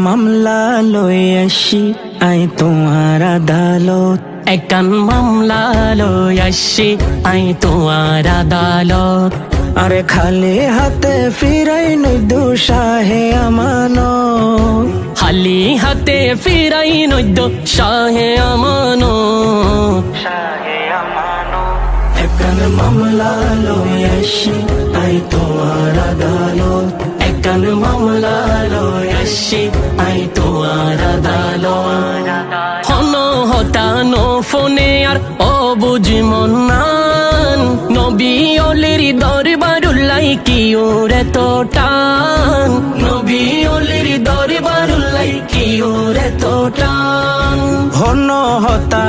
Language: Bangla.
মামলা লই আসি আই তোমার আদালত, একান মামলা লই আসি আই তোমার আদালত। আরে খালি হাতে ফিরাই নই দুঃসাহে আমানত, খালি হাতে ফিরাই নদ্য শাহে আমানত। একান মামলা লই আসি আই তোমার আদালত, একান মামলা লই আসি আই তোমার আদালত। হন হতানো ফোনে আর অবুঝ মন্নান, নবী অলির দরবারুল্লাই কি ওরে তো টান, নবী অলির দরবারুল্লাই কি ওরে তো টান। হন হতা